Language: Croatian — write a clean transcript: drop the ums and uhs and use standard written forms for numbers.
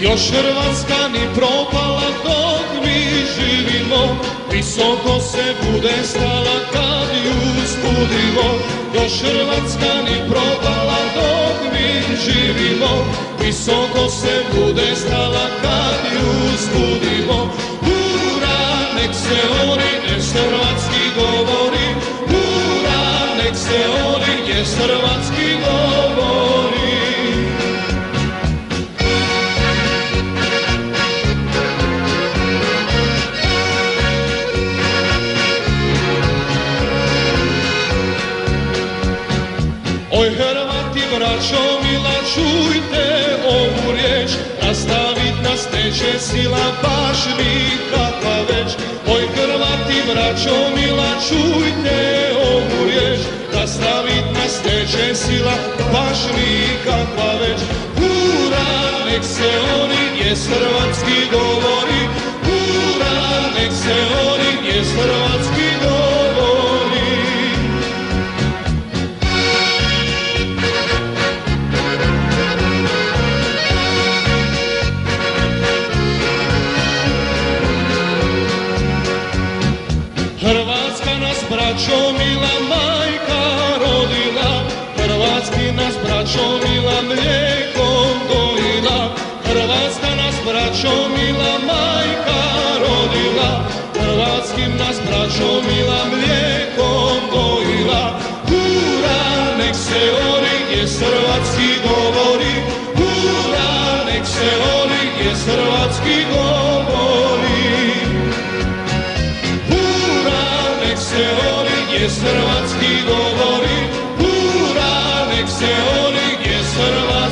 Još Hrvatska ni propala dok mi živimo, visoko se bude stala kad ju spudimo. Još Hrvatska ni propala dok mi živimo, visoko se bude stala kad ju spudimo. Hura, nek se oni nes hrvatski govori, hura, nek se oni nes hrvatski govori. Oj Hrvati, braćo mila, čujte ovu riječ, rastavit nas neće sila baš nikakva već. Oj Hrvati, braćo mila, čujte ovu riječ, rastavit nas neće sila baš nikakva već. Hura, nek se oni njes hrvatski govori, hura, nek se oni njes hrvatski govori. Hrvatska nas, braćo mila, majka rodila, hrvatski nas, braćo mila, mlijekom dojila. Hrvatska nas, braćo mila, majka rodila, hrvatskim nas, braćo mila, mlijekom dojila. Hura, nek se oni gdje hrvatski govori, hura, nek se oni gdje hrvatski govori. Nek se oni gdje hrvatski govori, hura, nek se oni gdje hrvatski